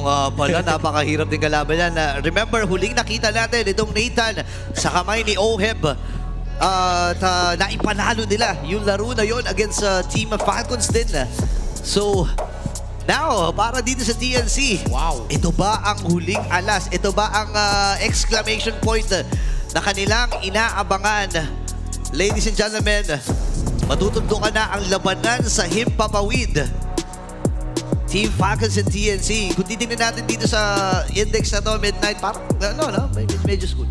Oo nga pala, napakahirap din kalaban yan. Remember, huling nakita natin itong Nathan sa kamay ni Oheb. At naipanalo nila yung laro na yon against Team Falcons din. So, now, para dito sa TNC, wow, ito ba ang huling alas? Ito ba ang exclamation point na kanilang inaabangan? Ladies and gentlemen, matutundukan na ang labanan sa Himpapawid. Team Falcons and TNC. Kung titignan natin dito sa index na to, midnight, parang medyo school.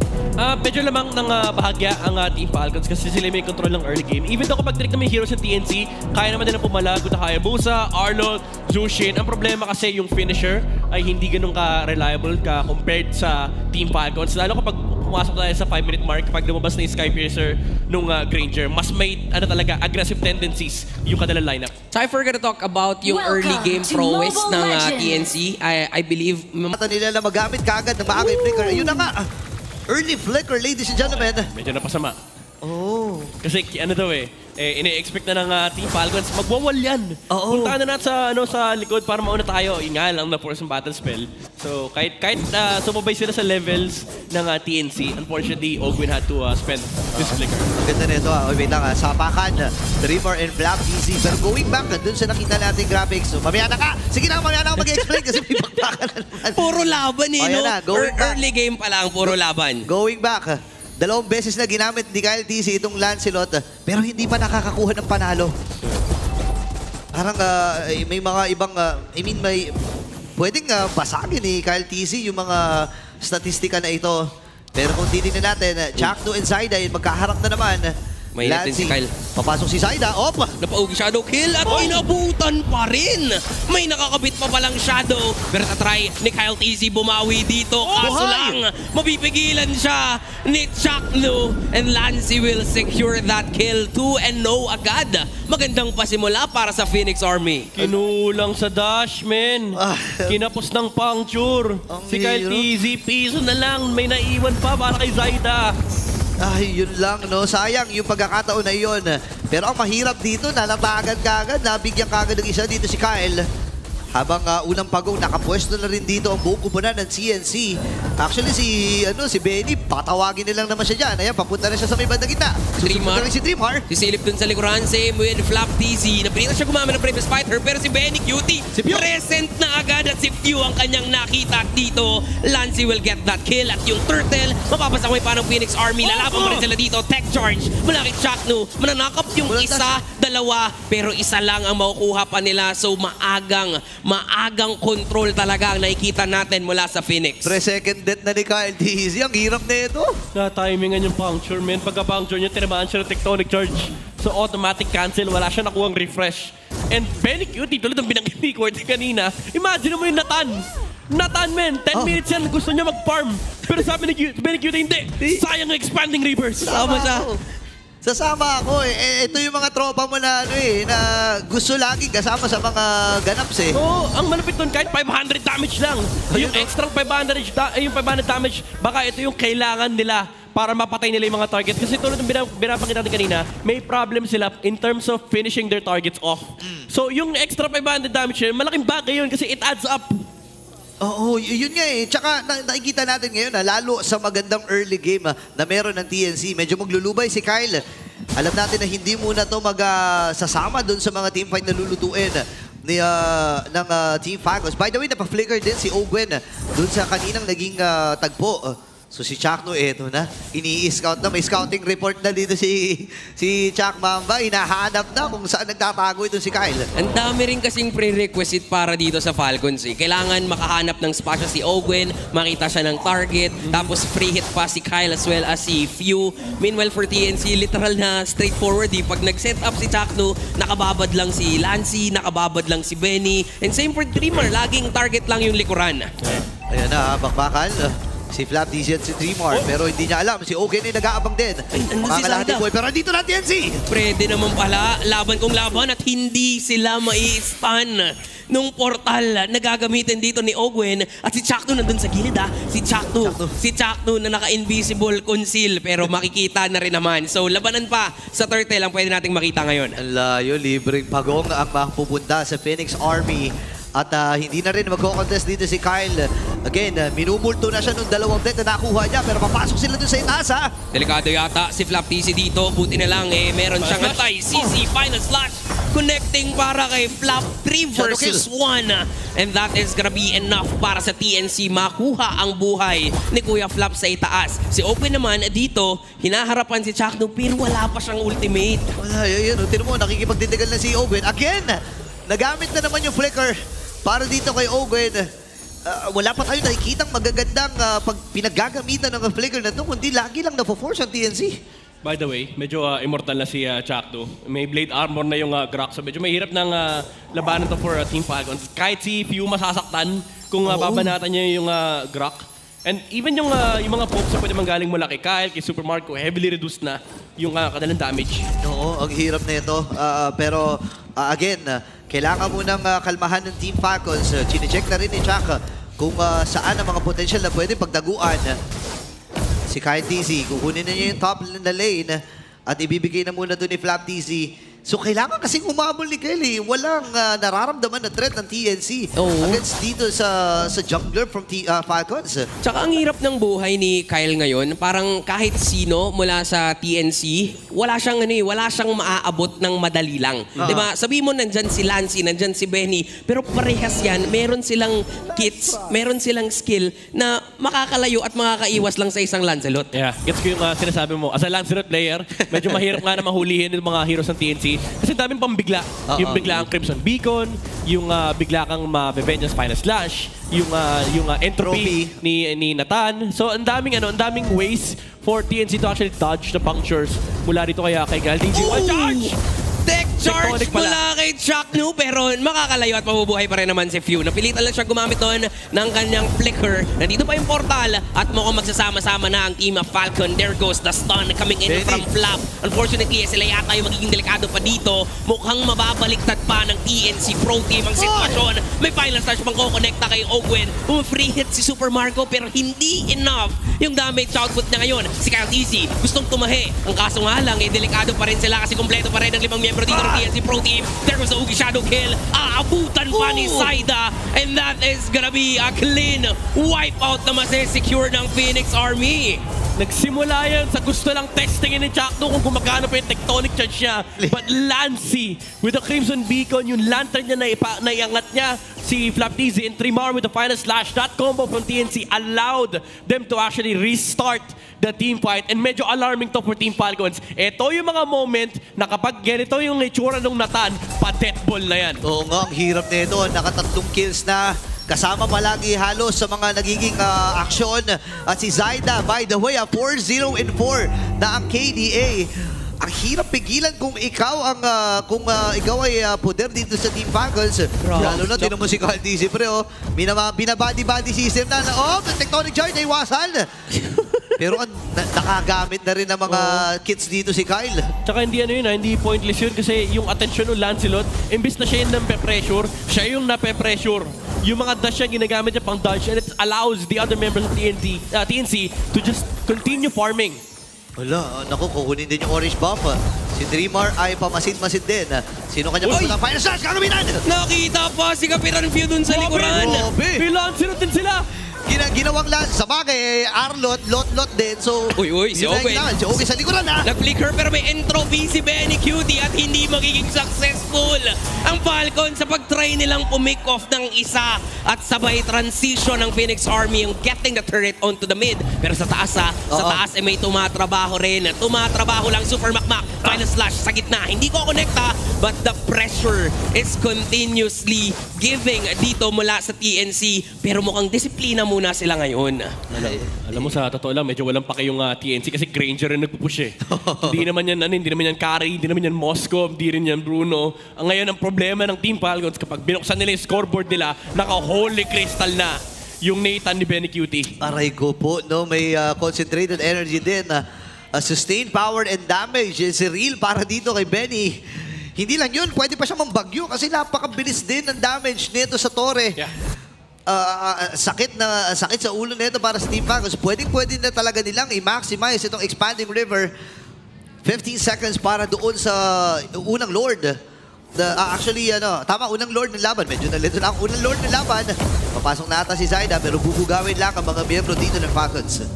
Medyo lamang ng bahagya ang Team Falcons kasi sila may control ng early game. Even though kapag direct na may heroes sa TNC, kaya naman nila pumalag, Guta Hayabusa, Arnold, Zushin. Ang problema kasi yung finisher ay hindi ganun ka-reliable ka compared sa Team Falcons. Lalo kapag pumasok tayo sa 5-minute mark, kapag lumabas na yung Skypiercer nung Granger, mas may talaga aggressive tendencies yung kanilang lineup. So if we're gonna talk about yung early game prowess ng TNC, I believe... Mata nila na magamit kagad ng maaga yung flicker. Yun na nga, early flicker, ladies and gentlemen. Medyo napasama. Oh. Kasi ano daw ini-expect na ng Team Falcons, magwawal yan. Puntaan na natin sa likod para mauna tayo. Yung nga lang na force ng battle spell. So kahit sumabay sila sa levels ng TNC, unfortunately, Ogwin had to spend this flicker. Ang ganda nito wait lang sapakan, Dreamer and Flap easy. Pero going back dun sa nakita natin graphics. So, mamaya na ka! Sige na, mamaya na ako mag-explain kasi may bakbakan na naman. Puro laban no? Na, early game pa lang, puro laban. Going back. Dalawang beses na ginamit ni Kyle TC itong Lancelot, pero hindi pa nakakakuha ng panalo. Parang may mga ibang, may pwedeng basagin ni Kyle TC yung mga statistika na ito. Pero kung titignan natin, Chakno and Zaida, magkaharap na naman. May natin si Kyle. Papasok si Zaida. Napaugi shadow kill at inabutan pa rin. May nakakabit pa palang shadow. Pero tatry ni Kyle TZ bumawi dito. Kaso lang, mapipigilan siya ni Chakno. And Lancy will secure that kill. 2-0 agad. Magandang pasimula para sa Phoenix Army. Kinulang sa dash, men. Kinapos ng puncture. Si Kyle TZ, piso na lang. May naiwan pa para kay Zaida. Ay, yun lang, no? Sayang yung pagkakataon na yun. Pero ang mahirap dito, nalatagan kagad, nabigyan kagad ng isa dito si Kyle. Habang unang pagong nakapwesto na rin dito ang buong kupunan ng CNC. Actually, si Benny, patawagin nilang naman siya dyan. Ayan, papunta na siya sa may bandang gitna. Dreamer. Si Dreamer. Sisilip dun sa likuran, same with Flap TZ. Napinita siya gumamit ng previous fighter, pero si Benny Cutie, present na agad at si Few ang kanyang nakita dito. Lancy will get that kill at yung turtle, mapapasakay pa ng Phoenix Army. Lalaban pa rin sila dito. Tech charge mula kay Chakno. Mananakap yung isa, dalawa, pero isa lang ang makukuha pa nila. So maagang control talaga ang nakikita natin mula sa Phoenix. Pre-second death na ni Kyle TZ. Ang hirap na ito. Na-timingan yung puncture, men. Pagka-puncture niya, tinamaan siya ng tectonic charge. So automatic cancel. Wala siya nakuhang refresh. And Benny Cutie, tulad ng binanggit ni Cordy kanina, imagine mo yung Nathan, men. 10 minutes yan. Gusto niya mag-farm. Pero sabi ni Benny Cutie, hindi. Sayang ang expanding Reapers. Sasama ako ito yung mga tropa mo na na gusto lagi kasama sa mga ganaps ang malupit nun kahit 500 damage lang. Yung extra 500 damage, baka ito yung kailangan nila para mapatay nila yung mga target. Kasi tulad ng binapakita natin kanina, may problem sila in terms of finishing their targets off. So yung extra 500 damage yun, malaking bagay yun kasi it adds up. Oo, yun nga Tsaka nakikita natin ngayon lalo sa magandang early game na meron ng TNC. Medyo maglulubay si Kyle. Alam natin na hindi muna to sasama dun sa mga teamfight na lulutuin ng Team Falcons. By the way, napaflicker din si Ogwen dun sa kaninang naging tagpo. So si Chakno, eto na. Ini-scout na. May scouting report na dito si Chak Mamba. Hinahanap na kung saan nagtatago ito si Kyle. Ang dami rin kasing prerequisite para dito sa Falcons. Kailangan makahanap ng spot si Ogwen, makita siya ng target, tapos free hit pa si Kyle as well as si Few. Meanwhile for TNC, literal na straightforward. Pag nag-set up si Chakno, nakababad lang si Lancy, nakababad lang si Benny. And same for Dreamer, laging target lang yung likuran. Ayan na, bakbakan. Si Flap TZ at si Dreamer, pero hindi niya alam. Si Ogen ay nag-aabang din. Makakalahati boy, pero dito na TNC! Pwede naman pala, laban kong laban at hindi sila mai-stun nung portal na gagamitin dito ni Ogwen. At si Chakno nandun sa gilid Si Chakno na naka-invisible conceal, pero makikita na rin naman. So labanan pa sa turtle ang pwede nating makita ngayon. Ang layo, libreng pagong ang mapupunta sa Phoenix Army. At hindi na rin magko-contest dito si Kyle. Again, minumulto na siya nung dalawang deck na nakuha niya, pero papasok sila dun sa itaas, ha? Delikado yata si Flap TC dito. Buti na lang meron siyang antay. CC, final slash. Connecting para kay Flap 3 versus 1. And that is gonna be enough para sa TNC makuha ang buhay ni Kuya Flap sa itaas. Si Open naman dito, hinaharapan si Chakno pero wala pa siyang ultimate. Wala, yun. Tinan mo, nakikipagdindigal na si Owen. Again, nagamit na naman yung flicker para dito kay Owen. Wala pa tayo nakikitang magagandang pag pinaggagamitan ng flicker na ito, kundi lagi lang na-force ang TNC. By the way, medyo immortal na si Chakdo. May blade armor na yung Grok. So medyo mahirap ng labanan to for Team Falcons. Kahit si Few masasaktan kung babanatan niya yung Grok. And even yung mga pokes na pwede manggaling mula kay Kyle, kay Super Marco, heavily reduced na yung kanilang damage. Oo, ang hirap na ito. Pero again, kailangan munang kalmahan ng Team Falcons. Chine-check na rin ni Chaka kung saan ang mga potential na pwede pagdaguan. Si Kyle TC, kukunin na niya yung top na lane at ibibigay na muna doon ni Flap TC. So kailangan kasing umabol ni Kelly. Walang nararamdaman na threat ng TNC against dito sa jungler from Falcons. Tsaka ang hirap ng buhay ni Kyle ngayon, parang kahit sino mula sa TNC, wala siyang maaabot ng madali lang. Diba? Sabi mo nandyan si Lancy, nandyan si Benny, pero parehas yan, meron silang kits, meron silang skill na makakalayo at makakaiwas lang sa isang Lancelot. Yeah, gets ko yung sinasabi mo. As a Lancelot player, medyo mahirap nga na mahulihin yung mga heroes ng TNC. Kasi daming pambigla. Yung bigla ang Crimson Beacon, yung bigla kang ma-Vengeance Final Slash, yung entropy ni Nathan. So ang daming ways for TNC to actually dodge the punctures mula dito kay Galdizi. One charge! Tech charge mula kay Chakno, pero makakalayo at mabubuhay pa rin naman si Few. Napilitan lang siya gumamit doon ng kanyang flicker. Nandito pa yung portal at mukhang magsasama-sama na ang team of Falcon. There goes the stun coming in from Flap. Unfortunately, sila yata yung magiging delikado pa dito. Mukhang mababaliktad pa ng TNC Pro Team ang sitwasyon. May final touch pang kukonekta kay Owen. Free hit si Super Marco pero hindi enough yung damage output niya ngayon. Si Kyle TC gustong tumahi. Ang kaso nga lang, delikado pa rin sila kasi kompleto pa rin ang 5 miyembro dito ng TNC Pro Team. There goes the Ugi Shadow Kill. Aabutan pa ni Saida. And that is gonna be a clean wipeout na masesecure ng Phoenix Army. Nagsimula yan sa gusto lang testingin ni Chakno kung gumagana pa yung tectonic charge niya. But Lancy, with the Crimson Beacon, yung lantern niya naiangat niya, si Flap TC and Trimar with the final slash. That combo from TNC allowed them to actually restart the team fight. And medyo alarming to for Team Falcons. Ito yung mga moment na kapag ganito yung nature ng Nathan, pa-death ball na yan. Oo nga, ang hirap na ito. Nakatatlong kills na. Kasama palagi halos sa mga nagiging aksyon. At si Zaida, by the way, 4-0-4 na ang KDA. Ang hirap pigilan kung ikaw ay poder dito sa Team Falcons. Lalo na, tinan mo si Kyle TC, pre, binabody-body system na, tectonic charge na iwasan. Pero nakagamit na rin ng mga kits dito si Kyle. Tsaka hindi pointless yun kasi yung attention ng Lancelot, imbis na siya yung nape-pressure, siya yung nape-pressure. Yung mga dash niya, ginagamit niya pang dodge and it allows the other members of TNC to just continue farming. Wala, naku, kukunin din yung orange buff. Si Dreamer ay pamasid-masid din. Sino kanya pupunta? Final Slash, gagamitan! Nakita pa si Kapitan Few dun sa likuran. May Lancelot din sila! Ginawang sa bagay, Arlot, lot din. So, Uy, si Owen. Si Owen sa likuran, ha? Nag-flicker pero may entropy si Benny Cutie at hindi magiging successful ang Falcon sa pag-try nilang pumick off ng isa at sabay transition ng Phoenix Army yung getting the turret onto the mid. Pero sa taas may tumatrabaho rin. Tumatrabaho lang Super Makmak. Final slash sa gitna. Hindi ko konekta but the pressure is continuously giving dito mula sa TNC. Pero mukhang disiplina muna sila ngayon. Alam mo, sa totoo lang, medyo walang pake yung TNC kasi Granger rin nagpupush eh. Hindi naman yan Carry, hindi naman yan Moscow, hindi rin yan Bruno. Ngayon, ang problema ng Team Falcons, kapag binuksan nila yung scoreboard nila, naka-holy crystal na yung Nathan ni Benny Cutie. Aray ko po, no? May concentrated energy din. Sustained power and damage is real para dito kay Benny. Hindi lang yun, pwede pa siya mambagyo kasi napakabilis din ng damage nito sa Torre. Yeah. Sakit sa ulo nito para sa Team Falcons. Pwede na talaga nilang i-maximize itong expanding river. 15 seconds para doon sa unang Lord. Actually, tama, unang Lord ng laban. Medyo nalito na ang unang Lord ng laban. Papasok na ata si Zaida, pero bubugawin lang ang mga miyembro dito ng Falcons.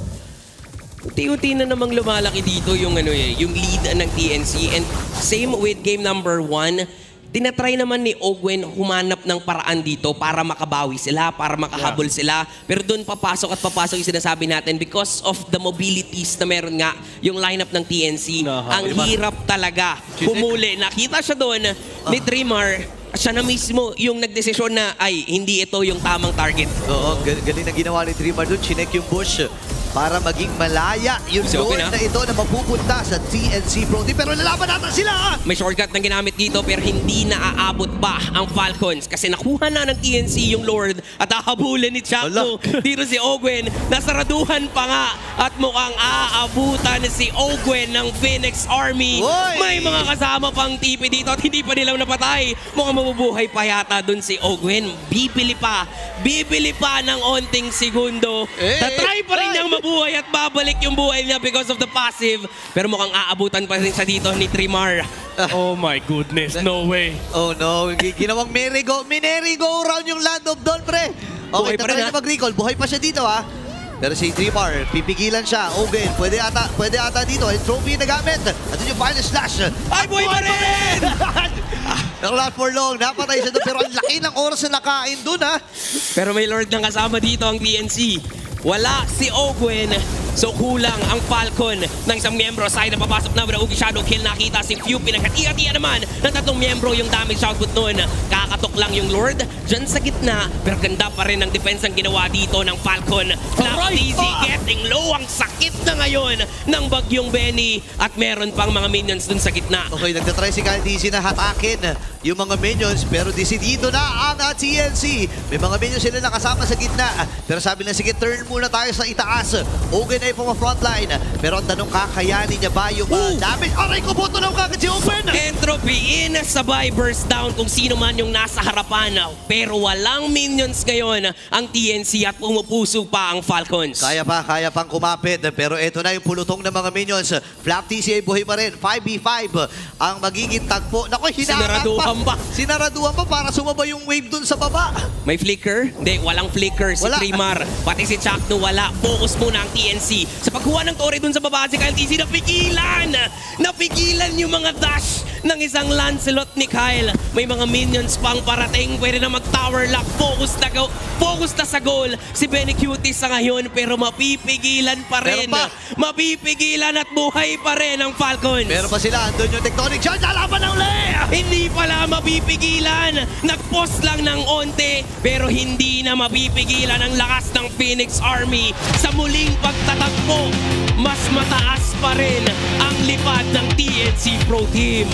Unti-unti na namang lumalaki dito yung yung lead ng TNC, and same with game number 1. Tinatry naman ni Ogwen humanap ng paraan dito para makabawi sila, para makahabol sila. Pero doon papasok yung sinasabi natin because of the mobilities na meron nga yung lineup ng TNC. Ang hirap talaga humuli. Nakita siya doon ni Trimar. Siya na mismo yung nagdesisyon na ay hindi ito yung tamang target. Oo, galing na ginawa ni Trimar doon. Chinek yung bush para maging malaya yung Lord na ito na mapupunta sa TNC Pro Team. Pero lalaban natin sila! May shortcut na ginamit dito pero hindi na aabot pa ang Falcons kasi nakuha na ng TNC yung Lord at hahabulin ni Chakno. Dito si Ogwen, nasaraduhan pa nga at mukhang aabutan si Ogwen ng Phoenix Army. Oy! May mga kasama pang TP dito at hindi pa nila napatay. Mukhang mabubuhay pa yata dun si Ogwen. Bibili pa ng onting segundo. Tatry pa rin niyang mabuhay at babalik yung buhay niya because of the passive. Pero mukhang aabutan pa rin siya dito ni Trimar. Oh my goodness, no way. Oh no, ginawang merry-go-round yung Land of Dawn, pre. Okay, Buhay pa rin, tatry na mag-recall. Buhay pa siya dito, ha. Pero si Trimar, pipigilan siya. Ogen, pwede ata dito. And trophy na gamit. At yung final slash. Ay, buhay pa rin! Not for long. Napatay siya doon. Pero ang laki ng oras na nakain doon, ha. Pero may Lord ng kasama dito ang TNC. Wala si Ogwen. So kulang ang Falcon ng isang miyembro. Side na papasok na Ugi Shadow Kill. Nakita si Few. Pinaghati-hatian naman ng tatlong miyembro yung damage output nun. Kakatok lang yung Lord dyan sa gitna. Pero ganda pa rin ang defense ang ginawa dito ng Falcon. Flap Easy getting low. Ang sakit na ngayon ng bagyong Benny. At meron pang mga minions dun sa gitna. Okay, nagtatry si Kyle DC na hatakin yung mga minions. Pero decidido na ang TNC. May mga minions sila nakasama sa gitna. Pero sabi na, sige, turn muna tayo sa itaas. Ogen ay from a frontline. Pero ang tanong, kakayanin niya ba yung damage? Aray ko po, tunaw kagad si Ogen! Entropy in, sabay burst down kung sino man yung nasa harapan. Pero walang minions ngayon ang TNC at pumupuso pa ang Falcons. Kaya pang kumapit. Pero ito na yung pulutong ng mga minions. Flap TC ay buhay pa rin. 5v5 ang magiging tagpo. Naku, Sinaraduhan pa para sumaba yung wave dun sa baba. May flicker? Hindi, walang flicker si Trimar. Pati si Chakno wala. Focus muna ang TNC. Sa pagkuha ng Torre dun sa baba, si Kyle TC napigilan yung mga dash ng isang Lancelot ni Kyle. May mga minions pang parating. Pwede na mag-tower lock. Focus na sa goal. Si Benny Cutie sa ngayon pero mapipigilan pa rin. Mapipigilan at buhay pa rin ang Falcons. Pero pa sila, andun yung Tectonic Charge. Lalaban ng Hindi pala mapipigilan. Nag-pause lang ng onte pero hindi na mapipigilan ang lakas ng Phoenix Army. Sa muling pagtatagpo, mas mataas pa rin ang lipad ng TNC Pro Team.